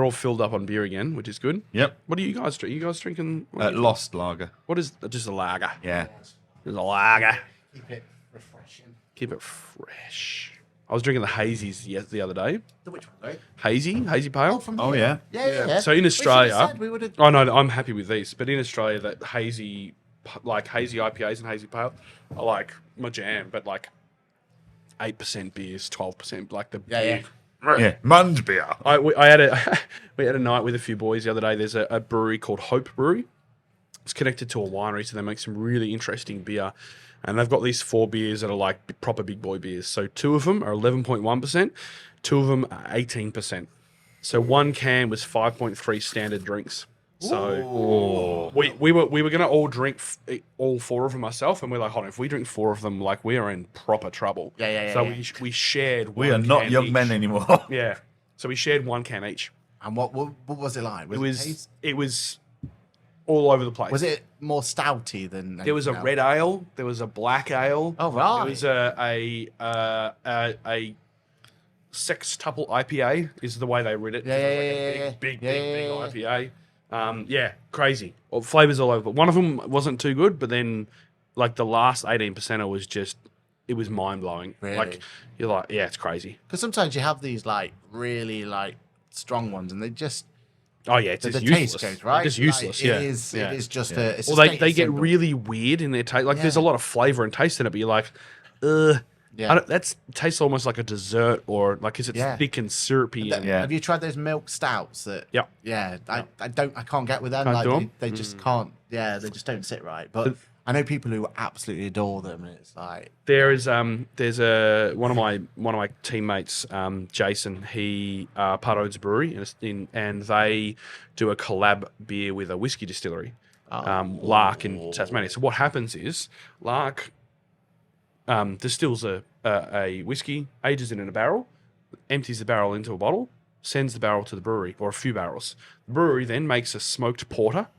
all filled up on beer again, which is good. Yep. What do you guys drink? You guys drinking? Lost lager. What is just a lager? Yeah. Just a lager. Keep it refreshing. Keep it fresh. I was drinking the hazies the other day. The which one, right? Hazy pale. Oh, yeah. Yeah. So in Australia, We would have. oh no, I'm happy with these. But in Australia, that hazy IPAs and hazy pale are like my jam. But like 8% beers, 12%, like the beer. Yeah. Mund beer. We had a night with a few boys the other day. There's a brewery called Hope Brewery. It's connected to a winery, so they make some really interesting beer. And they've got these 4 beers that are like proper big boy beers. So 2 of them are 11.1%, 2 of them are 18%. So 1 can was 5.3 standard drinks. So we were gonna all drink all 4 of them ourselves, and we're like, hold on, if we drink 4 of them, like we are in proper trouble. So we shared. We are not young men anymore. Yeah. So we shared 1 can each. And what was it like? It was all over the place. Was it more stouty than? There was a red ale. There was a black ale. Oh right. There was a sextuple IPA is the way they read it. Big IPA. Crazy. Well, flavors all over. But one of them wasn't too good. But then, like the last 18% was just, it was mind blowing. Really? Like you're like, yeah, it's crazy. Because sometimes you have these like really like strong ones, and they just. Oh yeah, it's the just taste useless. goes right. It's just useless. Like, it is just a. It's Well, they get really weird in their taste. Like there's a lot of flavor and taste in it, but you're like, that tastes almost like a dessert, or like because it's thick and syrupy. Have you tried those milk stouts? I can't get with them. They just can't. Yeah, they just don't sit right. But I know people who absolutely adore them, and it's like there's one of my teammates, Jason. He part owns a brewery and they do a collab beer with a whiskey distillery, Lark in Tasmania. So what happens is Lark distills a whiskey, ages it in a barrel, empties the barrel into a bottle, sends the barrel to the brewery, or a few barrels. The brewery then makes a smoked porter,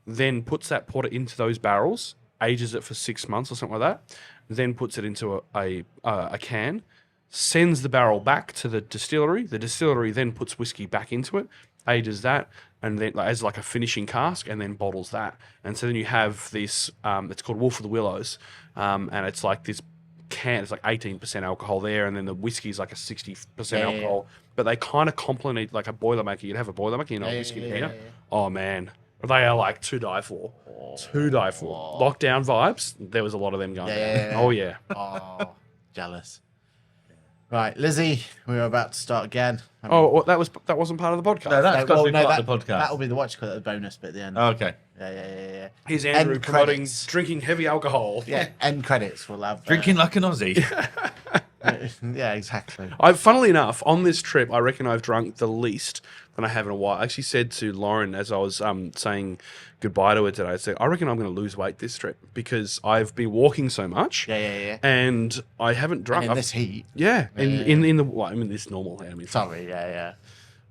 then puts that porter into those barrels, ages it for 6 months or something like that, then puts it into a can, sends the barrel back to the distillery. The distillery then puts whiskey back into it, ages that, and then as like a finishing cask, and then bottles that. And so then you have this, it's called Wolf of the Willows, and it's like this can, it's like 18% alcohol there, and then the whiskey is like a 60% alcohol. But they kind of complement like a Boilermaker. You'd have a Boilermaker, whiskey here. Oh man, they are like to die for. To die for. Lockdown vibes. There was a lot of them going. Oh yeah. Oh, jealous. Right, Lizzie, we were about to start again. Well, that wasn't part of the podcast. No, that's got to be part of the podcast. That'll be the bonus bit at the end. Oh, okay. Yeah. Here's Andrew promoting drinking heavy alcohol. Yeah, end credits we'll have. Drinking like an Aussie. Yeah, exactly. Funnily enough, on this trip, I reckon I've drunk the least than I have in a while. I actually said to Lauren as I was saying goodbye to her today, I said, I reckon I'm going to lose weight this trip because I've been walking so much. Yeah. And I haven't drunk. And in this heat. Yeah. In this normal. I mean, sorry, yeah.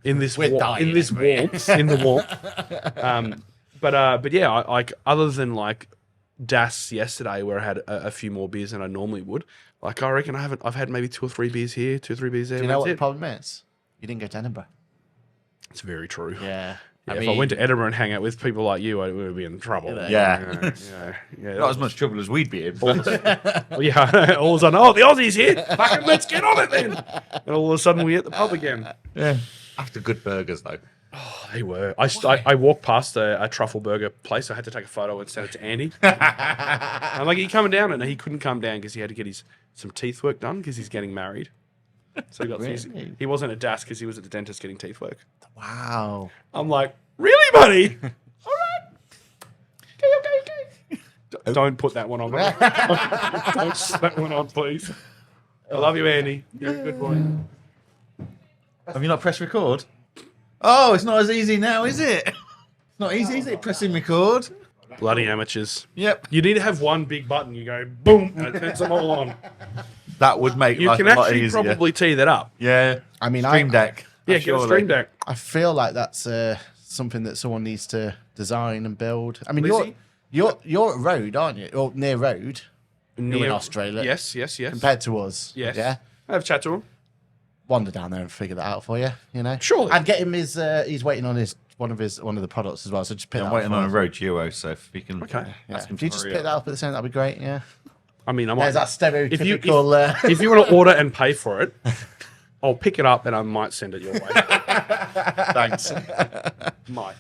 In this warmth. In the warmth. But yeah, I other than like Das yesterday where I had a few more beers than I normally would, like I reckon I've had maybe 2 or 3 beers here, 2 or 3 beers there. Do you know what the problem is? You didn't go to Edinburgh. It's very true. Yeah. If I went to Edinburgh and hang out with people like you, I would be in trouble. Yeah. Not as much trouble as we'd be in. All of a sudden, the Aussies here. Fucking let's get on it then. And all of a sudden, we're at the pub again. Yeah. After good burgers, though. Oh, they were. I walked past a truffle burger place. I had to take a photo and send it to Andy. I'm like, are you coming down? And he couldn't come down because he had to get some teeth work done because he's getting married. So he wasn't at Das because he was at the dentist getting teeth work. Wow. I'm like, really, buddy? All right. Okay. Don't put that one on. Don't put that one on, please. I love you, Andy. You're a good boy. Have you not pressed record? Oh, it's not as easy now, is it? It's not easy, is it? Pressing record. Bloody amateurs. Yep. You need to have one big button. You go, boom, and it turns them all on. That would make you life can a lot actually easier. probably tee that up. Yeah. I mean, Stream Deck. Yeah, get a Stream Deck. I feel like that's something that someone needs to design and build. I mean, Lizzie? you're at Road, aren't you? Or near Road. You're in Australia. Yes. Compared to us. Yes. Yeah. I have chat to him. wander down there and figure that out for you. You know, Surely. and get him his. He's waiting on one of the products as well. So just pick. I'm waiting on a Road Duo, so if you can. Okay. Yeah. If you just pick that up at the same, that'd be great. Yeah. I mean, I might. There's that stereotypical. If you want to order and pay for it, I'll pick it up and I might send it your way. Thanks. Might.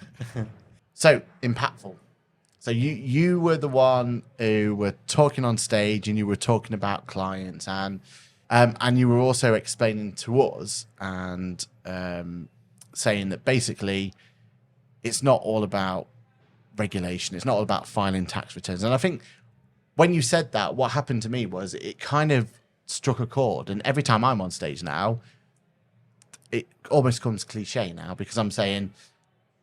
So impactful. So you were the one who were talking on stage and you were talking about clients and you were also explaining to us and saying that basically it's not all about regulation. It's not all about filing tax returns. And I think when you said that, what happened to me was it kind of struck a chord. And every time I'm on stage now, it almost becomes cliche now because I'm saying,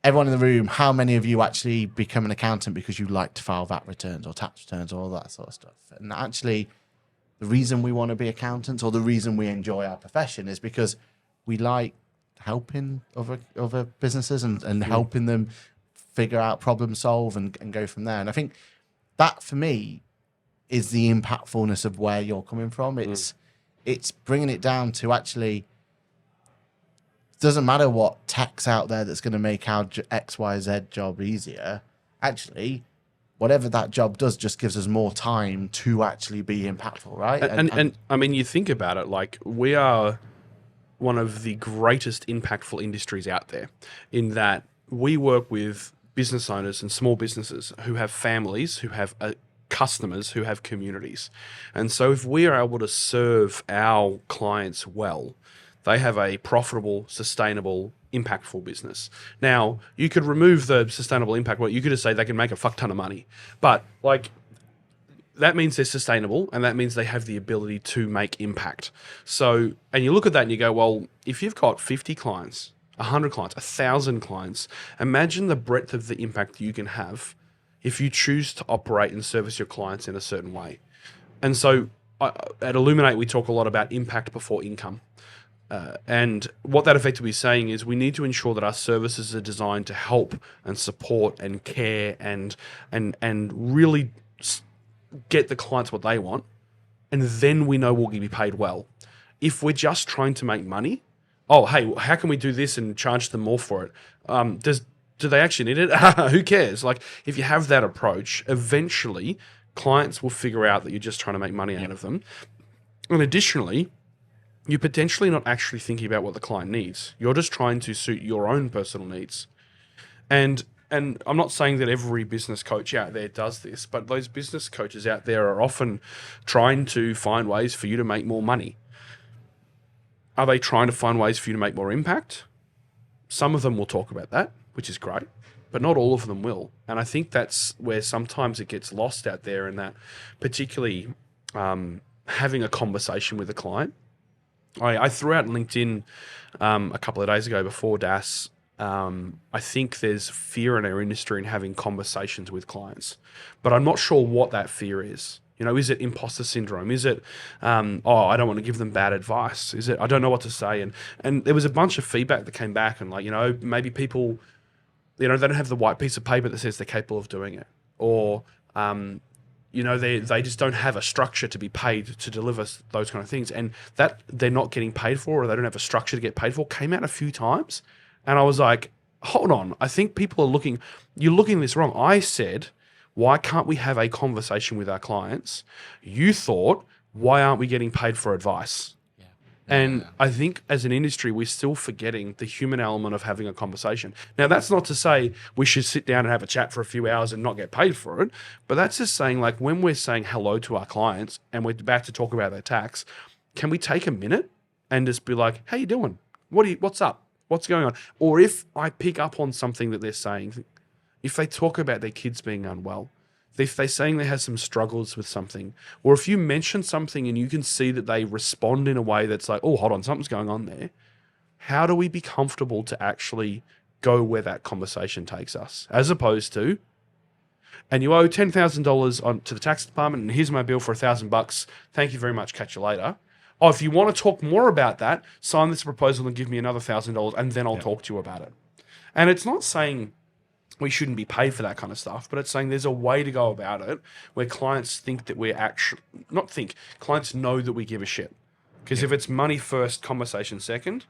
everyone in the room, how many of you actually become an accountant because you like to file VAT returns or tax returns or all that sort of stuff? And actually, the reason we want to be accountants or the reason we enjoy our profession is because we like helping other businesses and helping them figure out, problem solve and go from there. And I think that, for me, is the impactfulness of where you're coming from. It's bringing it down to actually... doesn't matter what tech's out there that's going to make our XYZ job easier. Actually, whatever that job does just gives us more time to actually be impactful, right? And I mean, you think about it, like we are one of the greatest impactful industries out there in that we work with business owners and small businesses who have families, who have customers, who have communities. And so if we are able to serve our clients well, they have a profitable, sustainable, impactful business. Now, you could remove the sustainable impact. Well, you could just say they can make a fuck ton of money. But, like, that means they're sustainable, and that means they have the ability to make impact. So, and you look at that and you go, well, if you've got 50 clients, 100 clients, 1,000 clients, imagine the breadth of the impact you can have if you choose to operate and service your clients in a certain way. And so, at ILLUMIN8, we talk a lot about impact before income. And what that effectively is saying is we need to ensure that our services are designed to help and support and care and really get the clients what they want, and then we know we'll be paid well. If we're just trying to make money, oh, hey, how can we do this and charge them more for it? Do they actually need it? Who cares? Like, if you have that approach, eventually clients will figure out that you're just trying to make money out of them. And additionally, you're potentially not actually thinking about what the client needs. You're just trying to suit your own personal needs. And I'm not saying that every business coach out there does this, but those business coaches out there are often trying to find ways for you to make more money. Are they trying to find ways for you to make more impact? Some of them will talk about that, which is great, but not all of them will. And I think that's where sometimes it gets lost out there, in that particularly having a conversation with a client. I threw out LinkedIn a couple of days ago before DAS. I think there's fear in our industry in having conversations with clients, but I'm not sure what that fear is. You know, is it imposter syndrome? Is it, I don't want to give them bad advice? Is it, I don't know what to say? And there was a bunch of feedback that came back, and, like, you know, maybe people, you know, they don't have the white piece of paper that says they're capable of doing it, or, you know, they just don't have a structure to be paid to deliver those kind of things, and that they're not getting paid for, or they don't have a structure to get paid for, came out a few times. And I was like, hold on, I think people are you're looking at this wrong. I said, why can't we have a conversation with our clients? You thought, why aren't we getting paid for advice? Yeah. And I think as an industry, we're still forgetting the human element of having a conversation. Now, that's not to say we should sit down and have a chat for a few hours and not get paid for it, but that's just saying, like, when we're saying hello to our clients and we're about to talk about their tax, can we take a minute and just be like, how you doing? What's up? What's going on? Or if I pick up on something that they're saying, if they talk about their kids being unwell, if they're saying they have some struggles with something, or if you mention something and you can see that they respond in a way that's like, oh, hold on, something's going on there. How do we be comfortable to actually go where that conversation takes us? As opposed to, and you owe $10,000 to the tax department, and here's my bill for $1,000. Thank you very much. Catch you later. Oh, if you want to talk more about that, sign this proposal and give me another $1,000, and then I'll talk to you about it. And it's not saying we shouldn't be paid for that kind of stuff, but it's saying there's a way to go about it where clients think that we're clients know that we give a shit. Because if it's money first, conversation second,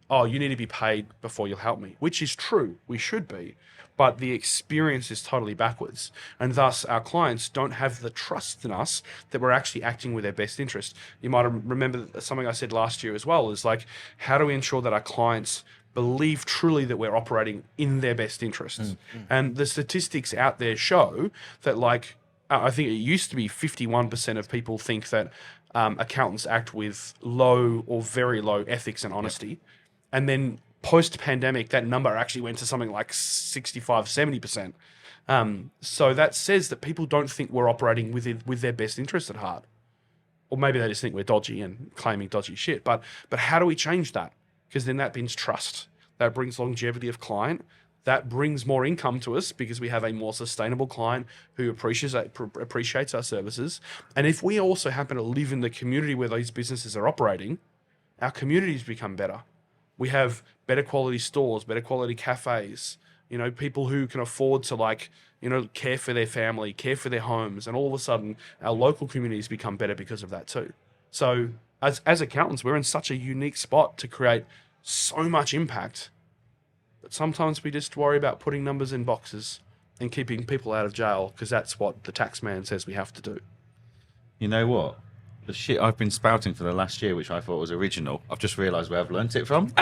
oh, you need to be paid before you'll help me, which is true. We should be. But the experience is totally backwards. And thus, our clients don't have the trust in us that we're actually acting with their best interest. You might remember something I said last year as well, is like, how do we ensure that our clients believe truly that we're operating in their best interests? And the statistics out there show that, like, I think it used to be 51% of people think that accountants act with low or very low ethics and honesty. And then post-pandemic, that number actually went to something like 65, 70%. So that says that people don't think we're operating with their best interest at heart. Or maybe they just think we're dodgy and claiming dodgy shit. But how do we change that? Because then that brings trust. That brings longevity of client. That brings more income to us because we have a more sustainable client who appreciates our services. And if we also happen to live in the community where these businesses are operating, our communities become better. We have better quality stores, better quality cafes, people who can afford to care for their family, care for their homes. And all of a sudden, our local communities become better because of that too. So as accountants, we're in such a unique spot to create so much impact. But sometimes we just worry about putting numbers in boxes and keeping people out of jail because that's what the tax man says we have to do. You know what? The shit I've been spouting for the last year, which I thought was original, I've just realised where I've learnt it from.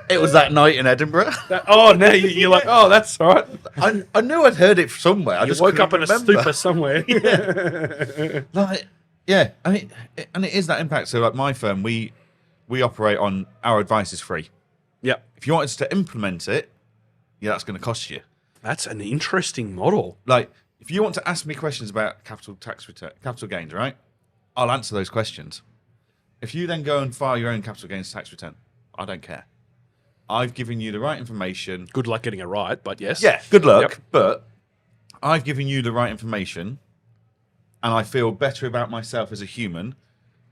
It was that night in Edinburgh. Now you're like, oh, that's all right. I knew I'd heard it somewhere. I You just woke up in couldn't a remember. stupor somewhere. And it is that impact. So, like my firm, we operate on our advice is free. Yep. If you want us to implement it, that's going to cost you. That's an interesting model. Like, if you want to ask me questions about capital gains, right? I'll answer those questions. If you then go and file your own capital gains tax return, I don't care. I've given you the right information. Good luck getting it right, but yes. Yeah, good luck. Yep. But I've given you the right information, and I feel better about myself as a human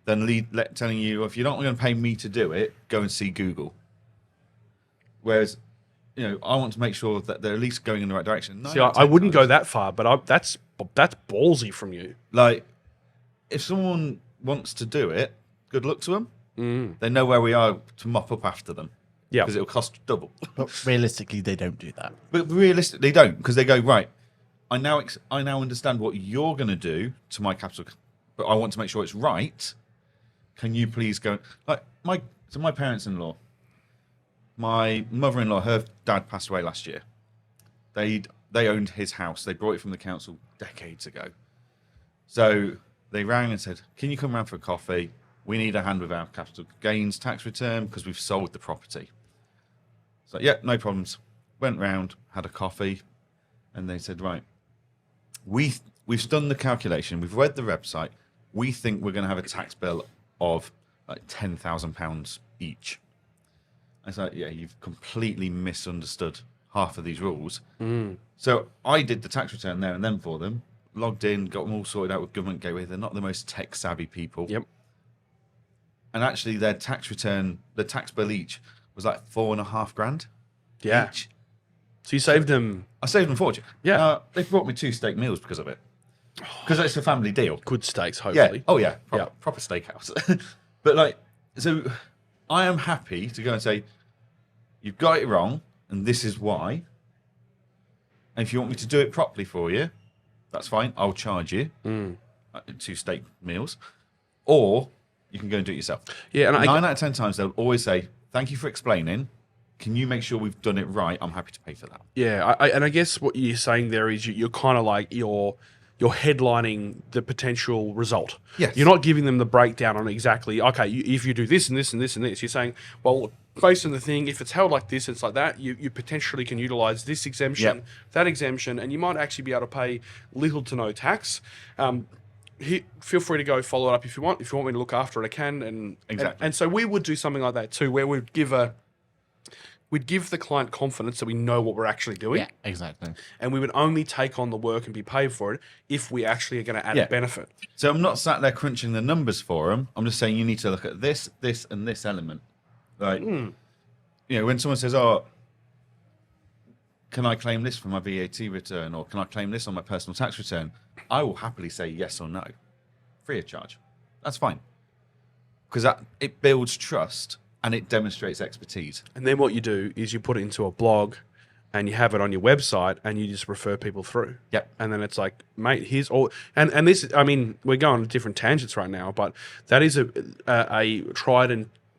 than telling you, if you're not going to pay me to do it, go and see Google. Whereas, I want to make sure that they're at least going in the right direction. See, I wouldn't go that far, but that's ballsy from you. Like, if someone wants to do it, good luck to them. They know where we are to mop up after them. Yeah. Because it'll cost double. But realistically, they don't do that. But realistically, they don't, because they go, right, I now understand what you're going to do to my capital, but I want to make sure it's right. Can you please go? Like my parents-in-law, my mother-in-law, her dad passed away last year. They owned his house. They brought it from the council decades ago. So they rang and said, can you come round for a coffee? We need a hand with our capital gains tax return because we've sold the property. So, yeah, no problems. Went round, had a coffee, and they said, right, we've done the calculation. We've read the website. We think we're going to have a tax bill of like £10,000 each. I was like, yeah, you've completely misunderstood half of these rules. So I did the tax return there and then for them, logged in, got them all sorted out with government gateway. They're not the most tech-savvy people. Yep. And actually, their tax return, the tax bill each, was like $4,500. Yeah. Each. So you saved them. I saved them a fortune. Yeah. They brought me 2 steak meals because of it. Because it's a family deal. Good steaks, Yeah. hopefully. Oh, yeah. Yeah. Proper steakhouse. But, so I am happy to go and say, you've got it wrong, and this is why. And if you want me to do it properly for you, that's fine. I'll charge you 2 steak meals. Or you can go and do it yourself. Yeah, and 9 out of 10 times, they'll always say, thank you for explaining. Can you make sure we've done it right? I'm happy to pay for that. Yeah, I guess what you're saying there is you're kind of like you're headlining the potential result. Yes. You're not giving them the breakdown on exactly, okay, if you do this and this and this and this, you're saying, well, based on the thing, if it's held like this, it's like that, you potentially can utilize this exemption, that exemption, and you might actually be able to pay little to no tax. Feel free to go follow it up if you want. If you want me to look after it, I can. Exactly. And so we would do something like that too, where we'd give the client confidence that we know what we're actually doing. Yeah, exactly. And we would only take on the work and be paid for it if we actually are going to add a benefit. So I'm not sat there crunching the numbers for them. I'm just saying you need to look at this, this, and this element. Like, when someone says, oh, can I claim this for my VAT return, or can I claim this on my personal tax return? I will happily say yes or no, free of charge. That's fine. because it builds trust and it demonstrates expertise. And then what you do is you put it into a blog and you have it on your website and you just refer people through. Yep. And then it's like, mate, here's all. And this, I mean, we're going on different tangents right now, but that is a tried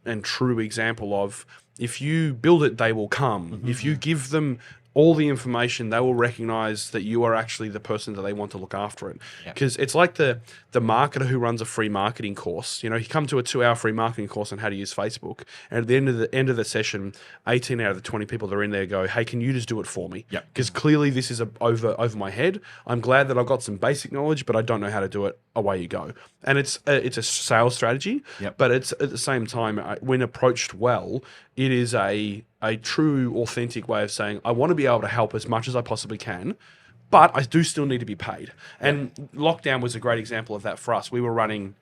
and true example of if you build it, they will come. If you give them all the information, they will recognize that you are actually the person that they want to look after it. Because it's like the marketer who runs a free marketing course. You know, you come to a 2-hour free marketing course on how to use Facebook, and at the end of the session, 18 out of the 20 people that are in there go, "Hey, can you just do it for me?" Because clearly this is over my head. I'm glad that I've got some basic knowledge, but I don't know how to do it. Away you go. And it's a sales strategy, but it's at the same time, when approached well, it is a true, authentic way of saying, I want to be able to help as much as I possibly can, but I do still need to be paid. And lockdown was a great example of that for us. We were running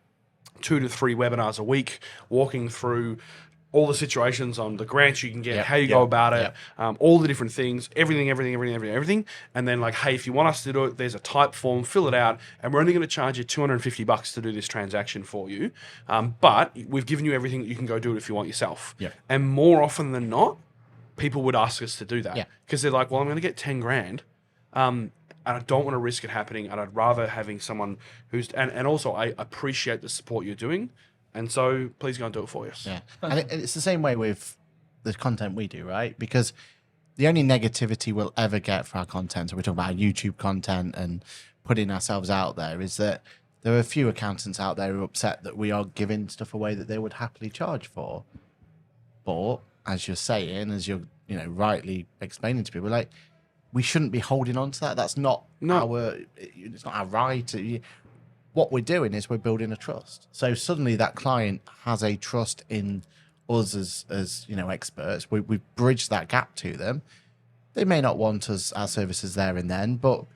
2 to 3 webinars a week, walking through all the situations on the grants you can get, how you go about it, all the different things, everything. And then like, hey, if you want us to do it, there's a type form, fill it out, and we're only going to charge you $250 to do this transaction for you. But we've given you everything that you can go do it if you want yourself. And more often than not, people would ask us to do that because they're like, well, I'm going to get 10 grand. And I don't want to risk it happening. And I'd rather having someone who's, and also I appreciate the support you're doing. And so please go and do it for us. Yeah. And it's the same way with the content we do, right? Because the only negativity we'll ever get for our content, so we're talking about our YouTube content and putting ourselves out there, is that there are a few accountants out there who are upset that we are giving stuff away that they would happily charge for. But as you're saying, as you're rightly explaining to people, like, we shouldn't be holding on to that. That's not it's not our right. What we're doing is we're building a trust. So suddenly that client has a trust in us as experts. We've bridged that gap to them. They may not want our services there and then, but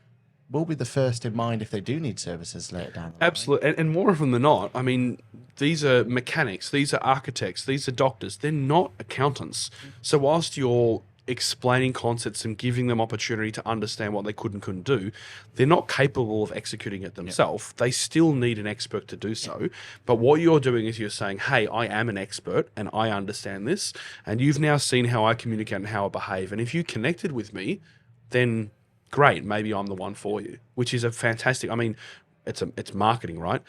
we'll be the first in mind if they do need services later down the line. Absolutely. And more often than not, I mean, these are mechanics, these are architects, these are doctors. They're not accountants. So whilst you're explaining concepts and giving them opportunity to understand what they could and couldn't do, they're not capable of executing it themselves. They still need an expert to do so. But what you're doing is you're saying, hey, I am an expert and I understand this. And you've now seen how I communicate and how I behave. And if you connected with me, then great, maybe I'm the one for you, which is a fantastic, I mean, it's marketing, right?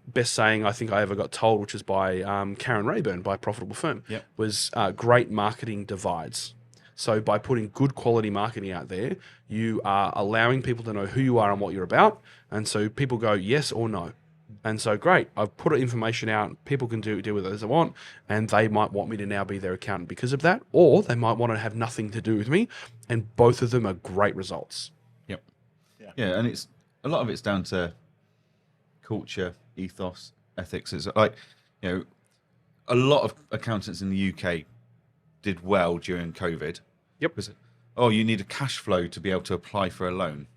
Best saying I think I ever got told, which is by Karen Rayburn, by Profitable Firm, was great marketing divides. So by putting good quality marketing out there, you are allowing people to know who you are and what you're about. And so people go yes or no. And so great, I've put information out, people can deal with it as they want, and they might want me to now be their accountant because of that, or they might want to have nothing to do with me, and both of them are great results. Yeah, and it's a lot of it's down to culture, ethos, ethics. It's like, a lot of accountants in the UK did well during COVID. Because, you need a cash flow to be able to apply for a loan.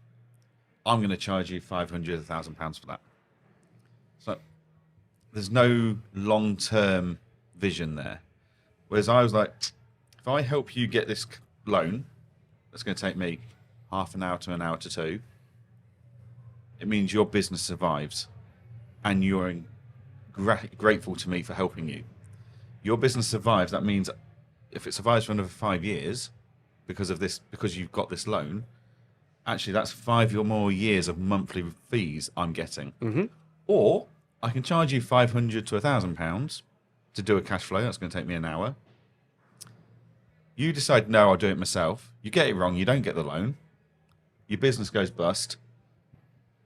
I'm going to charge you £500,000 for that. So there's no long-term vision there. Whereas I was like, if I help you get this loan, that's going to take me half an hour to an hour to 2. It means your business survives, and you're grateful to me for helping you. Your business survives. That means if it survives for another 5 years, because of this, because you've got this loan, actually that's 5 or more years of monthly fees I'm getting. Or I can charge you £500 to £1,000 to do a cash flow. That's going to take me an hour. You decide, no, I'll do it myself. You get it wrong. You don't get the loan. Your business goes bust,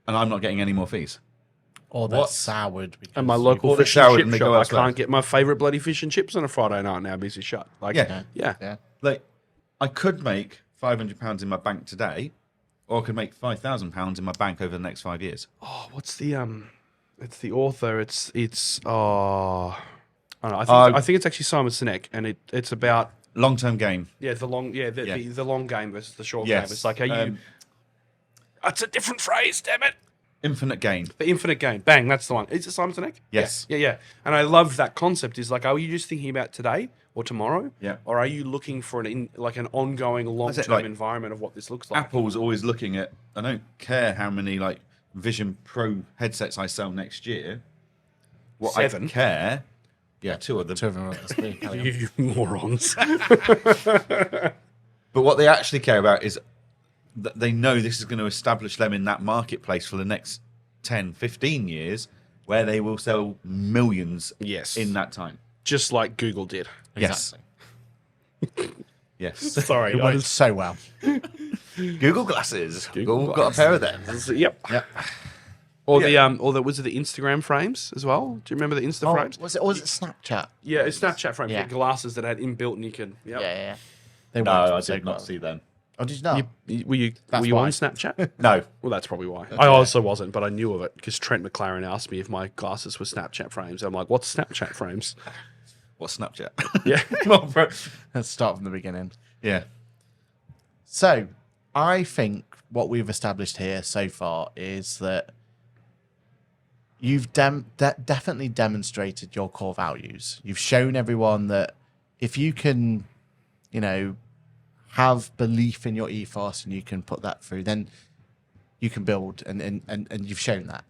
and I'm not getting any more fees. Or they're soured. And my local fish and chip shop, I can't get my favourite bloody fish and chips on a Friday night now, busy shut. Like, yeah. Like, I could make £500 in my bank today, or I could make £5,000 in my bank over the next 5 years. Oh, what's the it's the author. It's I don't know. I think it's actually Simon Sinek, and it's about long-term gain. Yeah, the long game versus the short game. It's like, are you? It's a different phrase, damn it. Infinite gain. The infinite gain. Bang, that's the one. Is it Simon Sinek? Yes. Yeah. And I love that concept. Is like, are you just thinking about today or tomorrow? Yeah. Or are you looking for an ongoing long-term environment of what this looks like? Apple's always looking at, I don't care how many Vision Pro headsets I sell next year. What 7. I care Yeah, two of them. Two of them are on the screen. Carry on. You morons. But what they actually care about is that they know this is going to establish them in that marketplace for the next 10, 15 years, where they will sell millions Yes. in that time. Just like Google did. Exactly. Yes. Sorry. It worked so well. Google glasses. Google Google got a pair of them. Yep. Yep. Or Yeah. was it the Instagram frames as well? Do you remember the Insta Oh, frames? was it Snapchat? Yeah, it's Snapchat frames. Yeah. Yeah. Glasses that had inbuilt and you could. Yep. Yeah. They No, worked I so did not well. see them. Oh, did you not? Were you That's on why. Snapchat? No. Well, that's probably why. I also wasn't, but I knew of it because Trent McLaren asked me if my glasses were Snapchat frames. I'm like, what's Snapchat frames? What Snapchat? Yeah. Come on, bro. Let's start from the beginning. Yeah. So, I think what we've established here so far is that you've definitely demonstrated your core values. You've shown everyone that if you can, have belief in your ethos and you can put that through, then you can build, and you've shown that.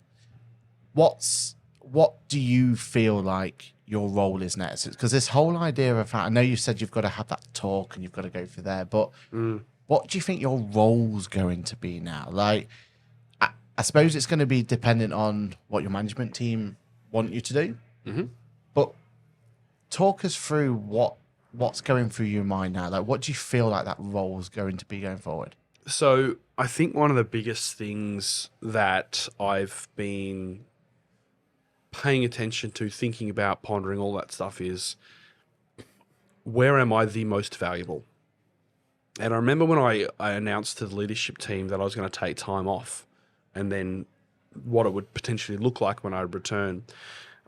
What do you feel like your role is next? Because this whole idea of I know you said you've got to have that talk and you've got to go through there, but what do you think your role's going to be now? Like, I suppose it's going to be dependent on what your management team want you to do. Mm-hmm. But talk us through what's going through your mind now. Like, what do you feel like that role's going to be going forward? So I think one of the biggest things that I've been paying attention to, thinking about, pondering, all that stuff is, where am I the most valuable? And I remember when I announced to the leadership team that I was going to take time off and then what it would potentially look like when I would return,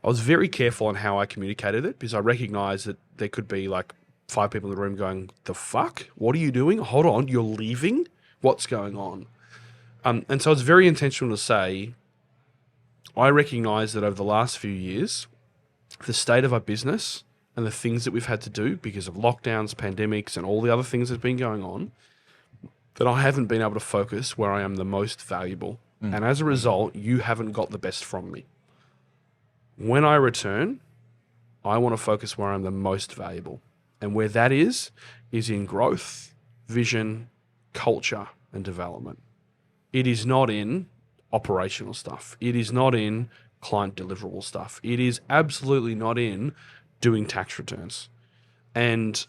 I was very careful on how I communicated it because I recognized that there could be like 5 people in the room going, the fuck? What are you doing? Hold on, you're leaving? What's going on? And so it's very intentional to say, I recognize that over the last few years, the state of our business and the things that we've had to do because of lockdowns, pandemics, and all the other things that have been going on, that I haven't been able to focus where I am the most valuable. And as a result, you haven't got the best from me. When I return, I want to focus where I'm the most valuable. And where that is in growth, vision, culture, and development. It is not in operational stuff. It is not in client deliverable stuff. It is absolutely not in doing tax returns. And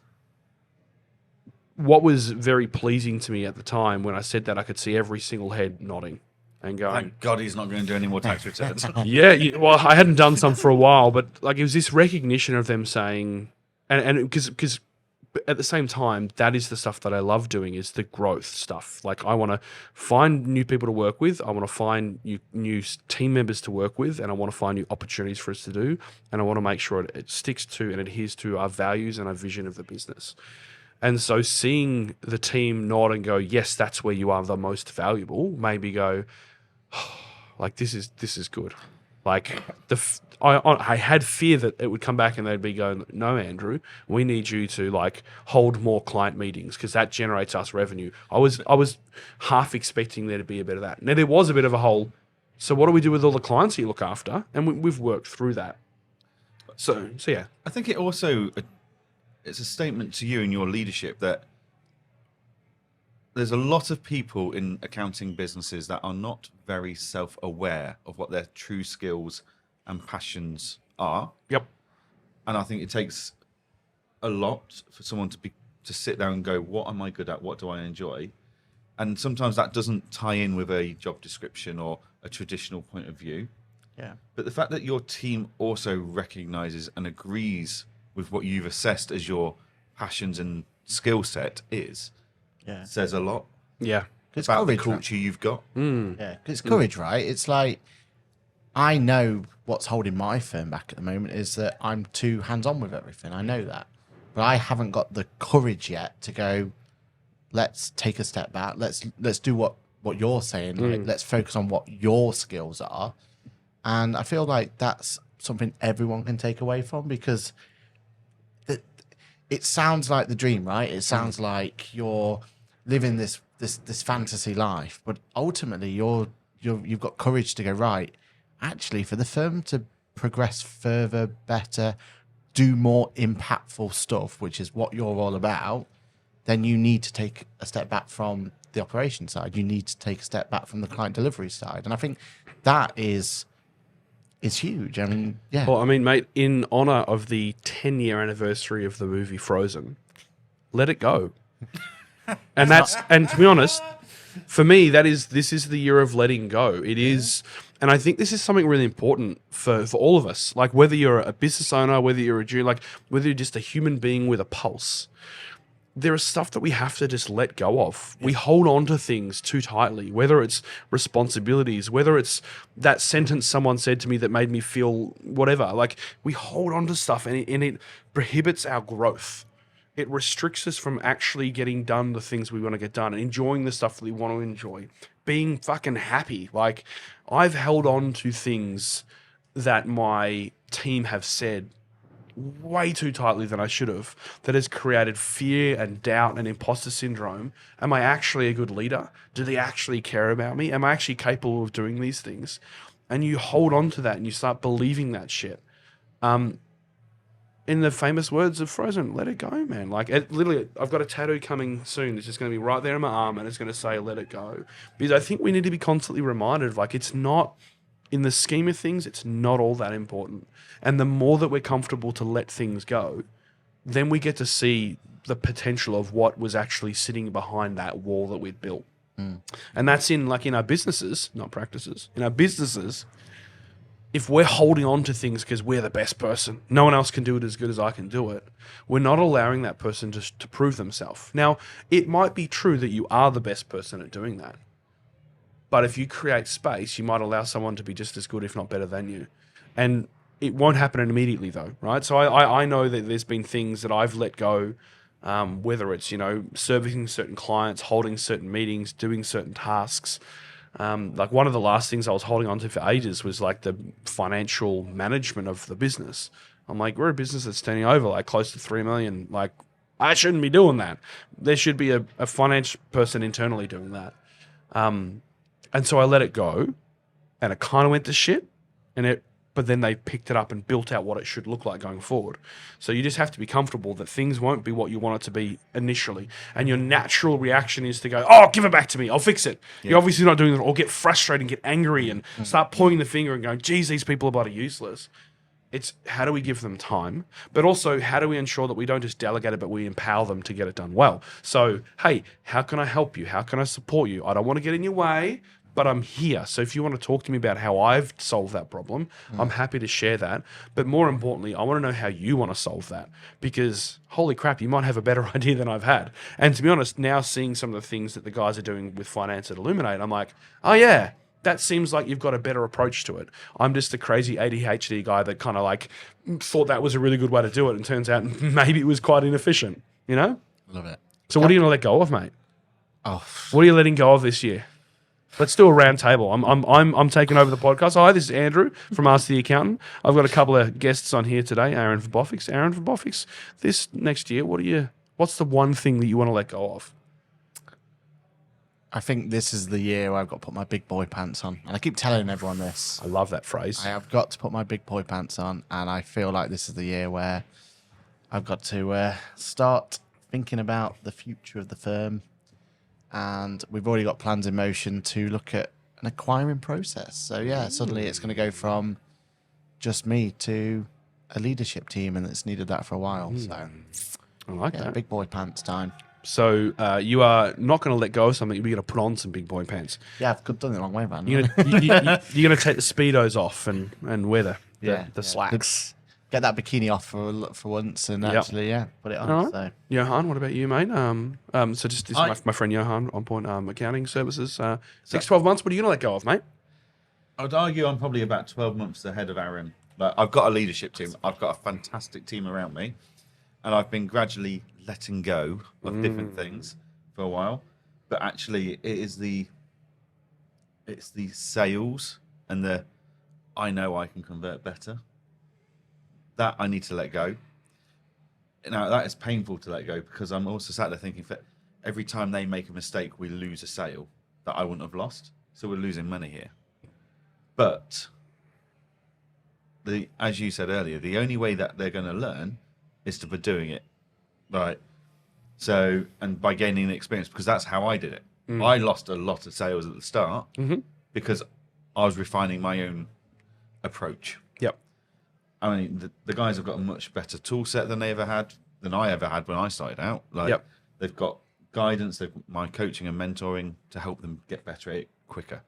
what was very pleasing to me at the time when I said that, I could see every single head nodding and going, Thank God he's not going to do any more tax returns. well, I hadn't done some for a while, but like it was this recognition of them saying, and because at the same time, that is the stuff that I love doing, is the growth stuff. Like I want to find new people to work with. I want to find new team members to work with, and I want to find new opportunities for us to do. And I want to make sure it sticks to and adheres to our values and our vision of the business. And so seeing the team nod and go, yes, that's where you are the most valuable, maybe go, like this is good. Like I had fear that it would come back and they'd be going, no, Andrew, we need you to like hold more client meetings because that generates us revenue. I was half expecting there to be a bit of that. Now there was a bit of a whole, so what do we do with all the clients you look after? And we've worked through that. So yeah. I think it also, it's a statement to you and your leadership that there's a lot of people in accounting businesses that are not very self-aware of what their true skills and passions are. Yep. And I think it takes a lot for someone to sit there and go, what am I good at? What do I enjoy? And sometimes that doesn't tie in with a job description or a traditional point of view. Yeah. But the fact that your team also recognizes and agrees with what you've assessed as your passions and skill set says a lot Yeah. It's about the courage, right? culture you've got. Yeah, 'cause it's courage, right? It's like, I know what's holding my firm back at the moment is that I'm too hands-on with everything. I know that. But I haven't got the courage yet to go, let's take a step back. Let's do what you're saying. Like, let's focus on what your skills are. And I feel like that's something everyone can take away from, because it sounds like the dream, right? It sounds like you're living this fantasy life, but ultimately you've got courage to go, right, actually, for the firm to progress further, better, do more impactful stuff, which is what you're all about, then you need to take a step back from the operation side. You need to take a step back from the client delivery side. And I think that is huge. I mean, yeah. Well, I mean, mate, in honor of the 10-year anniversary of the movie Frozen, let it go. And to be honest, for me, this is the year of letting go. It is, and I think this is something really important for all of us. Like whether you're a business owner, whether you're a junior, like whether you're just a human being with a pulse, there is stuff that we have to just let go of. We hold on to things too tightly, whether it's responsibilities, whether it's that sentence someone said to me that made me feel whatever. Like we hold on to stuff and it prohibits our growth. It restricts us from actually getting done the things we want to get done and enjoying the stuff that we want to enjoy, being fucking happy. Like I've held on to things that my team have said way too tightly than I should have, that has created fear and doubt and imposter syndrome. Am I actually a good leader? Do they actually care about me? Am I actually capable of doing these things? And you hold on to that and you start believing that shit. In the famous words of Frozen, let it go, man. Like literally, I've got a tattoo coming soon. It's just going to be right there on my arm and it's going to say, let it go. Because I think we need to be constantly reminded of like, it's not, in the scheme of things, it's not all that important. And the more that we're comfortable to let things go, then we get to see the potential of what was actually sitting behind that wall that we'd built. And that's in our businesses, not practices. In our businesses, if we're holding on to things because we're the best person, no one else can do it as good as I can do it, we're not allowing that person to prove themselves. Now, it might be true that you are the best person at doing that. But if you create space, you might allow someone to be just as good, if not better than you. And it won't happen immediately though, right? So I know that there's been things that I've let go, whether it's, servicing certain clients, holding certain meetings, doing certain tasks. Like one of the last things I was holding on to for ages was like the financial management of the business. I'm like, we're a business that's turning over like close to 3 million. Like I shouldn't be doing that. There should be a finance person internally doing that. And so I let it go, and it kind of went to shit, but then they picked it up and built out what it should look like going forward. So you just have to be comfortable that things won't be what you want it to be initially. And your natural reaction is to go, oh, give it back to me. I'll fix it. Yeah. You're obviously not doing that, or get frustrated and get angry and start pointing the finger and going, geez, these people are bloody useless. It's how do we give them time, but also how do we ensure that we don't just delegate it, but we empower them to get it done well. So, hey, how can I help you? How can I support you? I don't want to get in your way, but I'm here. So if you want to talk to me about how I've solved that problem, I'm happy to share that. But more importantly, I want to know how you want to solve that, because holy crap, you might have a better idea than I've had. And to be honest, now seeing some of the things that the guys are doing with finance at ILLUMIN8, I'm like, oh yeah, that seems like you've got a better approach to it. I'm just a crazy ADHD guy that kind of like thought that was a really good way to do it. And turns out maybe it was quite inefficient, Love it. So what are you going to let go of, mate? Oh, what are you letting go of this year? Let's do a round table. I'm taking over the podcast. Hi, this is Andrew from Ask the Accountant. I've got a couple of guests on here today. Aaron Van De Beek. Aaron Van De Beek, this next year, what's the one thing that you want to let go of? I think this is the year where I've got to put my big boy pants on. And I keep telling everyone this. I love that phrase. I have got to put my big boy pants on, and I feel like this is the year where I've got to start thinking about the future of the firm. And we've already got plans in motion to look at an acquiring process. So, yeah, suddenly it's going to go from just me to a leadership team, and it's needed that for a while. So, I like that. Big boy pants time. So you are not going to let go of something. You're going to put on some big boy pants. Yeah, I've done it a long way, man. You're going to take the Speedos off and wear the slacks. Get that bikini off for once and actually, put it on. Right. So. Johann, what about you, mate? So just this is my friend Johann on Point Accounting Services. 6-12 months. What are you going to let go of, mate? I would argue I'm probably about 12 months ahead of Aaron. Like, I've got a leadership team. I've got a fantastic team around me. And I've been gradually letting go of different things for a while. But actually, it's the sales and I know I can convert better. That I need to let go. Now, that is painful to let go, because I'm also sat there thinking that every time they make a mistake, we lose a sale that I wouldn't have lost. So we're losing money here. But as you said earlier, the only way that they're going to learn is to by doing it, right? So, and by gaining the experience, because that's how I did it. I lost a lot of sales at the start because I was refining my own approach. Yep. I mean, the guys have got a much better tool set than I ever had when I started out. Like, they've got guidance, my coaching and mentoring to help them get better at it quicker.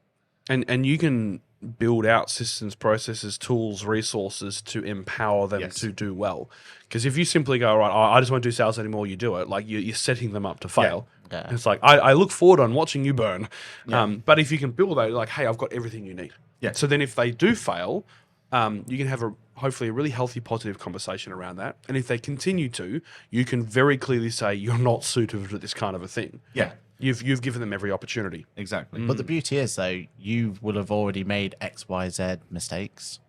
And you can build out systems, processes, tools, resources to empower them to do well. Because if you simply go, right, I just won't do sales anymore, you do it, like you're setting them up to fail. Yeah. It's like, I look forward on watching you burn. But if you can build that, like, hey, I've got everything you need. Yeah. So then if they do fail, you can have hopefully a really healthy, positive conversation around that. And if they continue to, you can very clearly say, you're not suited to this kind of a thing. Yeah. You've given them every opportunity. Exactly. But the beauty is, though, you will have already made X, Y, Z mistakes.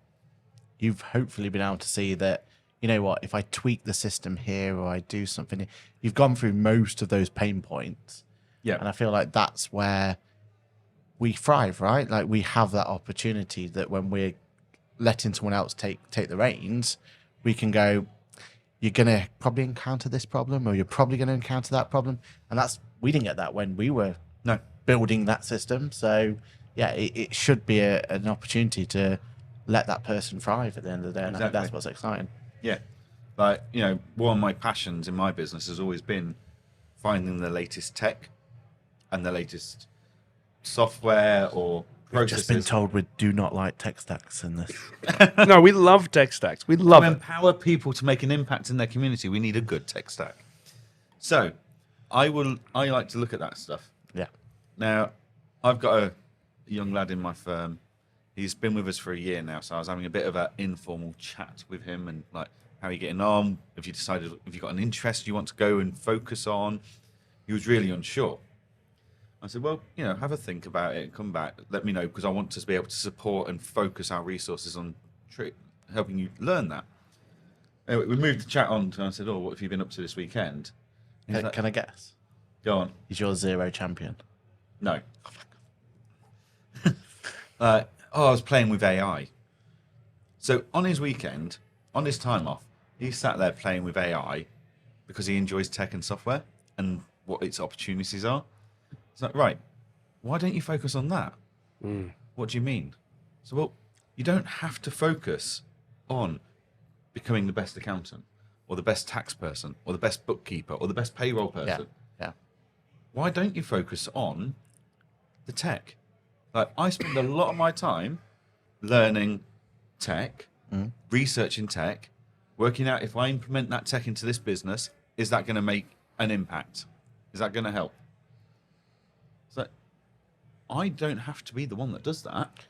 You've hopefully been able to see that, you know what, if I tweak the system here or I do something, you've gone through most of those pain points. Yeah. And I feel like that's where we thrive, right? Like we have that opportunity that when we're letting someone else take the reins, we can go, you're going to probably encounter this problem or you're probably going to encounter that problem. And we didn't get that when we were building that system. So yeah, it should be an opportunity to let that person thrive at the end of the day. And I think that's what's exciting. Yeah. Like, you know, one of my passions in my business has always been finding the latest tech and the latest software or processes. We've just been told we do not like tech stacks in this. No, we love tech stacks. We love to it. empower people to make an impact in their community, we need a good tech stack. So I like to look at that stuff. Yeah. Now, I've got a young lad in my firm. He's been with us for a year now, so I was having a bit of an informal chat with him and like, how are you getting on? If you got an interest you want to go and focus on? He was really unsure. I said, well, you know, have a think about it and come back. Let me know, because I want to be able to support and focus our resources on helping you learn that. Anyway, we moved the chat on, and I said, oh, what have you been up to this weekend? Can I guess? Go on. Is your zero champion? No. I was playing with AI. So on his weekend, on his time off, he sat there playing with AI because he enjoys tech and software and what its opportunities are. It's like, right, why don't you focus on that? What do you mean? So, well, you don't have to focus on becoming the best accountant or the best tax person or the best bookkeeper or the best payroll person. Yeah. Why don't you focus on the tech? Like, I spend a lot of my time learning tech, researching tech, working out if I implement that tech into this business, is that going to make an impact? Is that going to help? So I don't have to be the one that does that.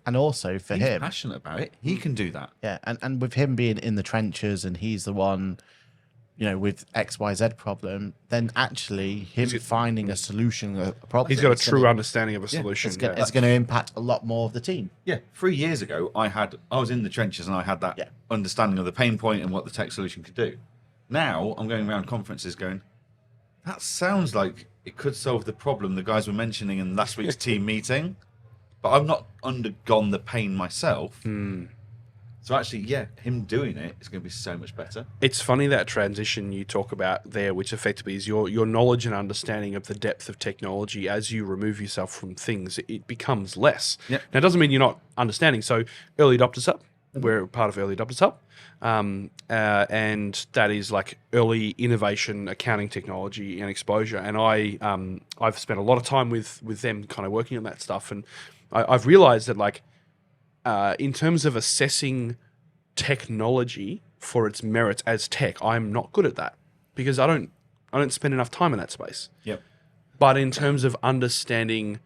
And also for He's him, passionate about it. He can do that. yeah, and with him being in the trenches and he's the one, you know, with XYZ problem, then actually him finding a solution, a problem. He's got a true understanding of a solution. It's going to impact a lot more of the team. Yeah, 3 years ago, I was in the trenches and I had that understanding of the pain point and what the tech solution could do. Now I'm going around conferences going, that sounds like it could solve the problem the guys were mentioning in last week's team meeting, but I've not undergone the pain myself. So actually, yeah, him doing it is going to be so much better. It's funny that transition you talk about there, which effectively is your knowledge and understanding of the depth of technology. As you remove yourself from things, it becomes less. Yep. Now, it doesn't mean you're not understanding. So, Early Adopters Hub, we're part of Early Adopters Hub. And that is like early innovation, accounting technology and exposure. And I've spent a lot of time with them kind of working on that stuff. And I've realized that like, in terms of assessing technology for its merits as tech, I'm not good at that because I don't spend enough time in that space. Yep. But in terms of understanding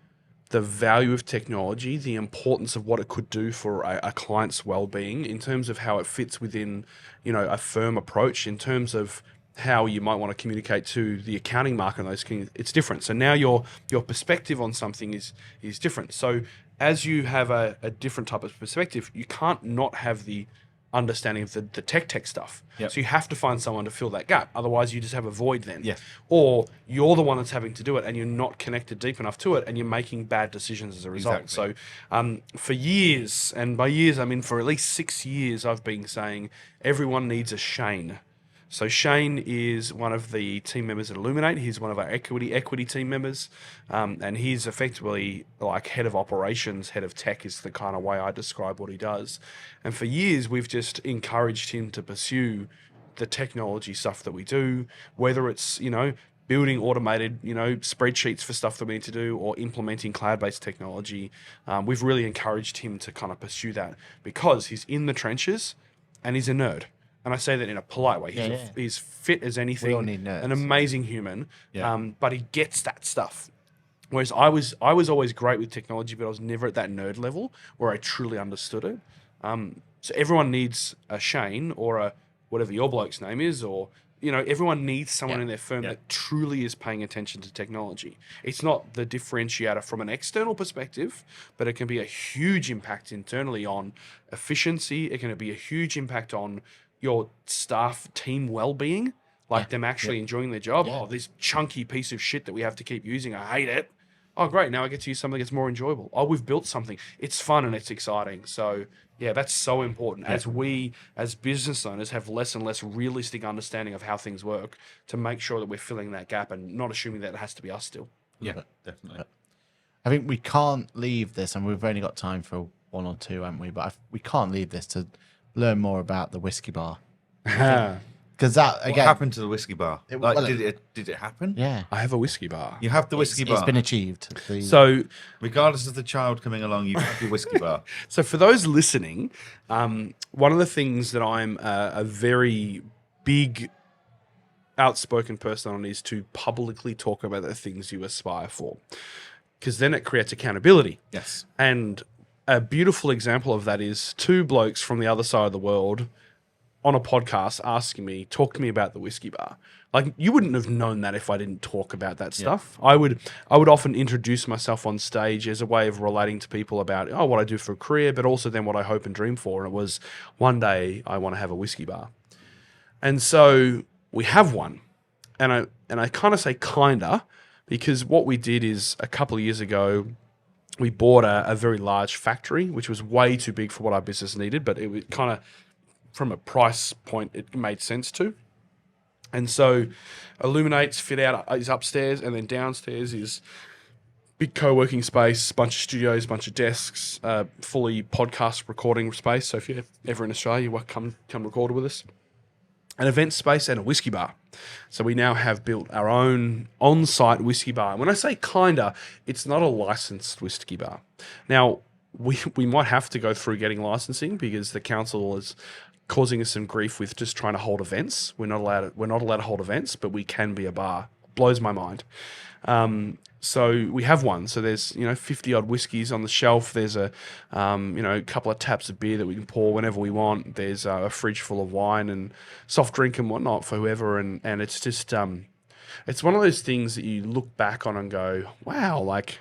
the value of technology, the importance of what it could do for a client's well-being, in terms of how it fits within, you know, a firm approach, in terms of how you might want to communicate to the accounting market and those things, it's different. So now your perspective on something is different. So as you have a different type of perspective, you can't not have the understanding of the tech stuff. Yep. So you have to find someone to fill that gap. Otherwise, you just have a void then. Yeah. Or you're the one that's having to do it and you're not connected deep enough to it and you're making bad decisions as a result. Exactly. So for years, and by years I mean for at least 6 years, I've been saying everyone needs a Shane. So Shane is one of the team members at ILLUMIN8. He's one of our equity team members, and he's effectively like head of operations, head of tech is the kind of way I describe what he does. And for years, we've just encouraged him to pursue the technology stuff that we do, whether it's building automated spreadsheets for stuff that we need to do or implementing cloud-based technology. We've really encouraged him to kind of pursue that because he's in the trenches and he's a nerd. And I say that in a polite way. He's fit as anything. We all need nerds. An amazing human. Yeah. But he gets that stuff. Whereas I was always great with technology, but I was never at that nerd level where I truly understood it. So everyone needs a Shane or a whatever your bloke's name is, or everyone needs someone in their firm that truly is paying attention to technology. It's not the differentiator from an external perspective, but it can be a huge impact internally on efficiency. It can be a huge impact on your staff team well-being, like them actually enjoying their job. Oh, this chunky piece of shit that we have to keep using, I hate it. Oh, great, now I get to use something that's more enjoyable. Oh, we've built something. It's fun and it's exciting. So, yeah, that's so important as we, as business owners, have less and less realistic understanding of how things work to make sure that we're filling that gap and not assuming that it has to be us still. Yeah, definitely. I think we can't leave this, and we've only got time for one or two, haven't we? But we can't leave this to learn more about the whiskey bar. Because that, again... What happened to the whiskey bar? Did it happen? Yeah. I have a whiskey bar. You have the whiskey bar. It's been achieved. So, regardless of the child coming along, you have your whiskey bar. So for those listening, one of the things that I'm a very big outspoken person on is to publicly talk about the things you aspire for, because then it creates accountability. Yes. And a beautiful example of that is two blokes from the other side of the world on a podcast asking me, talk to me about the whiskey bar. Like, you wouldn't have known that if I didn't talk about that stuff. I would often introduce myself on stage as a way of relating to people about what I do for a career, but also then what I hope and dream for. And it was, one day I want to have a whiskey bar. And so we have one. And I kind of say kinda, because what we did is a couple of years ago, we bought a very large factory, which was way too big for what our business needed, but it was kind of, from a price point, it made sense to. And so ILLUMIN8's fit out is upstairs, and then downstairs is big co-working space, bunch of studios, bunch of desks, fully podcast recording space. So if you're ever in Australia, you come record with us. An event space and a whiskey bar. So we now have built our own on-site whiskey bar. And when I say kinda, it's not a licensed whiskey bar. Now, we might have to go through getting licensing because the council is causing us some grief with just trying to hold events. We're not allowed to hold events, but we can be a bar. Blows my mind. So we have one. So there's 50 odd whiskeys on the shelf. There's a couple of taps of beer that we can pour whenever we want. There's a fridge full of wine and soft drink and whatnot for whoever. And it's just it's one of those things that you look back on and go, wow, like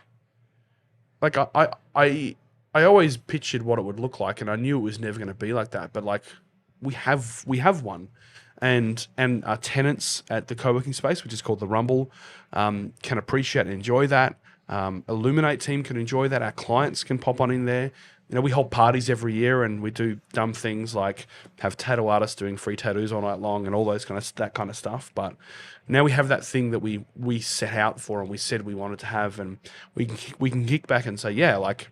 I always pictured what it would look like, and I knew it was never going to be like that. But like we have one. And our tenants at the co-working space, which is called the Rumble, can appreciate and enjoy that. ILLUMIN8 team can enjoy that. Our clients can pop on in there. We hold parties every year, and we do dumb things like have tattoo artists doing free tattoos all night long and all that kind of stuff. But now we have that thing that we set out for and we said we wanted to have, and we can kick back and say, yeah, like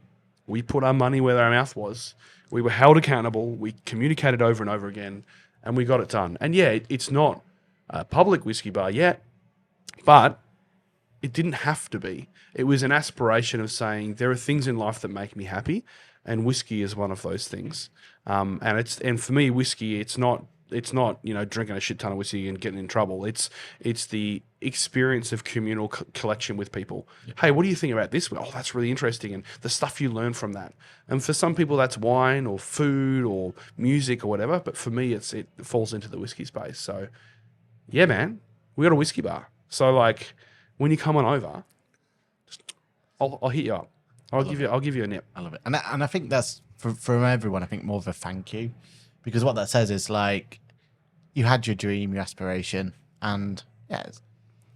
we put our money where our mouth was. We were held accountable. We communicated over and over again. And we got it done. And yeah, it's not a public whiskey bar yet, but it didn't have to be. It was an aspiration of saying there are things in life that make me happy, and whiskey is one of those things. And for me, whiskey, it's not drinking a shit ton of whiskey and getting in trouble. It's the experience of communal collection with people. Yeah. Hey, what do you think about this? Oh, that's really interesting, and the stuff you learn from that. And for some people, that's wine or food or music or whatever. But for me, it falls into the whiskey space. So, yeah, man, we got a whiskey bar. So like, when you come on over, I'll hit you up. I'll give you a nip. I love it, and I think that's from everyone. I think more of a thank you. Because what that says is like, you had your dream, your aspiration, and yeah,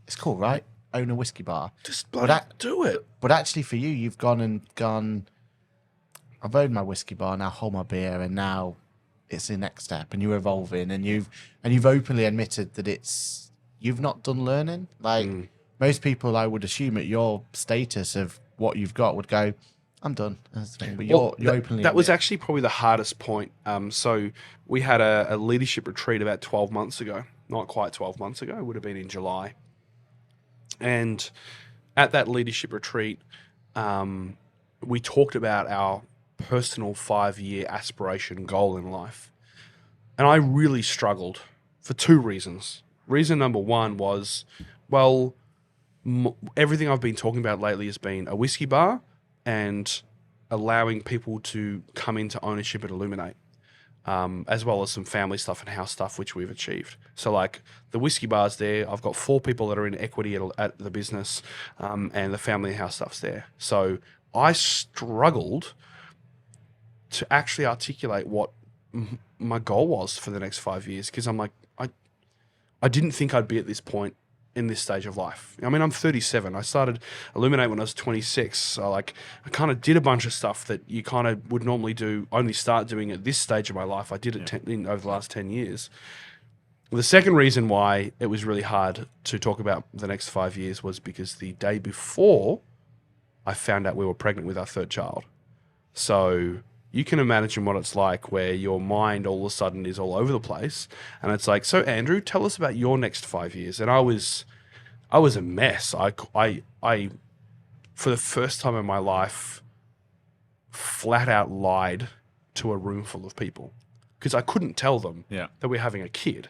it's cool, right? Own a whiskey bar. Just bloody do it. But actually for you, you've gone, I've owned my whiskey bar, now hold my beer, and now it's the next step, and you're evolving, and you've openly admitted that you've not done learning. Like most people, I would assume at your status of what you've got would go, I'm done. That's the thing. But you're openly. That was actually probably the hardest point. So we had a leadership retreat about 12 months ago. Not quite 12 months ago. It would have been in July. And at that leadership retreat, we talked about our personal 5-year aspiration goal in life. And I really struggled for 2 reasons. Reason number 1 was, well, everything I've been talking about lately has been a whiskey bar and allowing people to come into ownership at Illumin8, as well as some family stuff and house stuff, which we've achieved. So like the whiskey bar's there. I've got 4 people that are in equity at the business, and the family and house stuff's there. So I struggled to actually articulate what my goal was for the next 5 years, because I'm like, I didn't think I'd be at this point in this stage of life. I mean, I'm 37. I started Illumin8 when I was 26. So like, I kind of did a bunch of stuff that you kind of would normally only start doing at this stage of my life. I did it over the last 10 years. The second reason why it was really hard to talk about the next 5 years was because the day before I found out we were pregnant with our 3rd child. So you can imagine what it's like where your mind all of a sudden is all over the place. And it's like, so Andrew, tell us about your next 5 years. And I was a mess. I for the first time in my life, flat out lied to a room full of people because I couldn't tell them that we're having a kid.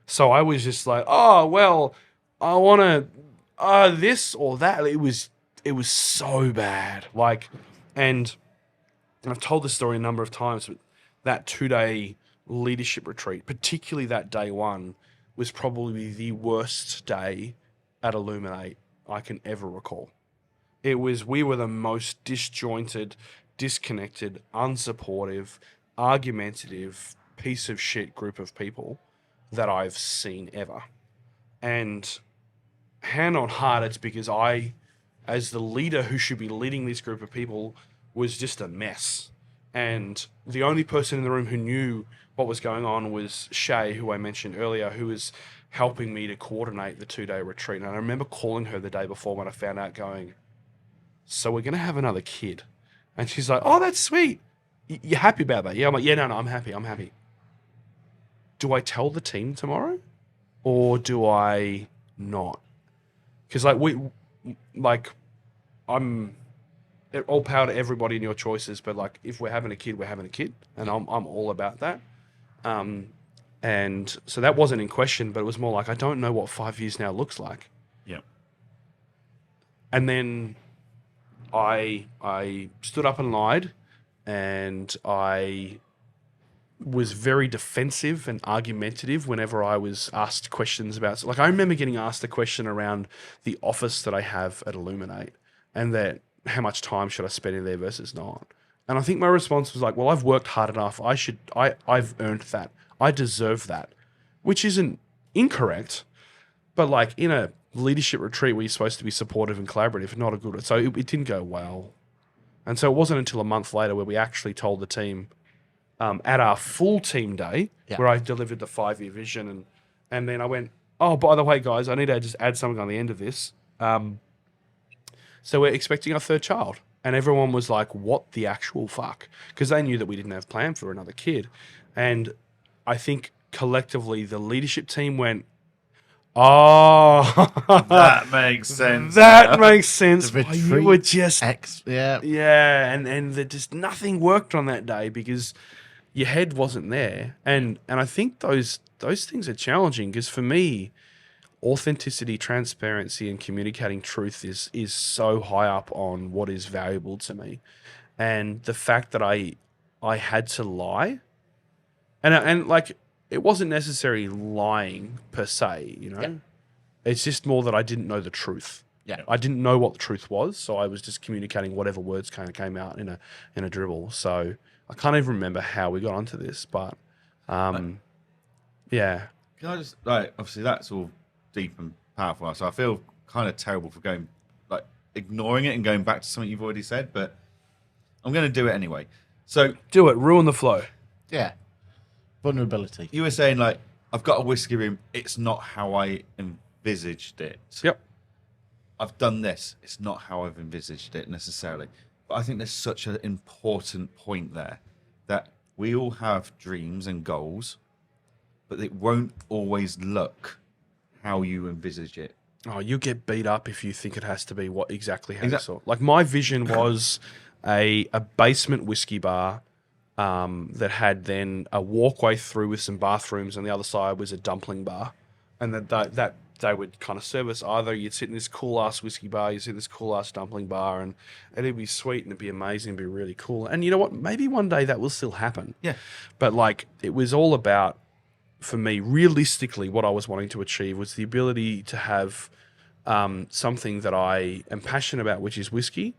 So I was just like, oh, well, I want to, this or that. It was so bad. Like, and I've told this story a number of times, but that 2-day leadership retreat, particularly that day 1, was probably the worst day at Illumin8 I can ever recall. We were the most disjointed, disconnected, unsupportive, argumentative, piece of shit group of people that I've seen ever. And hand on heart, it's because I, as the leader who should be leading this group of people, was just a mess. And the only person in the room who knew what was going on was Shay, who I mentioned earlier, who was helping me to coordinate the 2-day retreat. And I remember calling her the day before when I found out, going, so we're going to have another kid. And she's like, oh, that's sweet. You happy about that? Yeah. I'm like, yeah, no, I'm happy. Do I tell the team tomorrow or do I not? Because I'm all power to everybody in your choices, but like if we're having a kid, we're having a kid, and I'm all about that. And so that wasn't in question, but it was more like, I don't know what 5 years now looks like. Yeah. And then I stood up and lied, and I was very defensive and argumentative whenever I was asked questions about, like, I remember getting asked a question around the office that I have at Illumin8, and that how much time should I spend in there versus not. And I think my response was like, well, I've worked hard enough. I've earned that. I deserve that, which isn't incorrect, but like in a leadership retreat where you're supposed to be supportive and collaborative, not a good. So it didn't go well. And so it wasn't until a month later where we actually told the team at our full team day, where I delivered the 5-year vision. And then I went, oh, by the way, guys, I need to just add something on the end of this. So we're expecting our 3rd child. And everyone was like, what the actual fuck? Because they knew that we didn't have planned for another kid. And I think collectively the leadership team went, oh, that makes sense. That makes sense. The You were just yeah, and just nothing worked on that day because your head wasn't there. And I think those things are challenging because for me, authenticity, transparency, and communicating truth is so high up on what is valuable to me. And the fact that I had to lie, and like it wasn't necessarily lying per se, you know. Yeah. It's just more that I didn't know the truth. Yeah. I didn't know what the truth was, so I was just communicating whatever words kind of came out in a dribble. So I can't even remember how we got onto this, but Yeah. Can I just obviously that's all deep and powerful, so I feel kind of terrible for going ignoring it and going back to something you've already said, but I'm going to do it anyway. So Do it. Ruin the flow. Yeah. Vulnerability. you were saying I've got a whiskey room. It's not how I envisaged it. Yep. I've done this. It's not how I've envisaged it necessarily. But I think there's such an important point there that we all have dreams and goals, but it won't always look how you envisage it. Oh, you get beat up if you think it has to be what exactly how you saw. Like my vision was a basement whiskey bar that had then a walkway through with some bathrooms, and the other side was a dumpling bar, and that they would kind of service either you'd sit in this cool ass whiskey bar, you sit in this cool ass dumpling bar, and it'd be sweet and it'd be amazing, it'd be really cool. And you know what? Maybe one day that will still happen. Yeah. But it was all about, for me, realistically, what I was wanting to achieve was the ability to have something that I am passionate about, which is whiskey,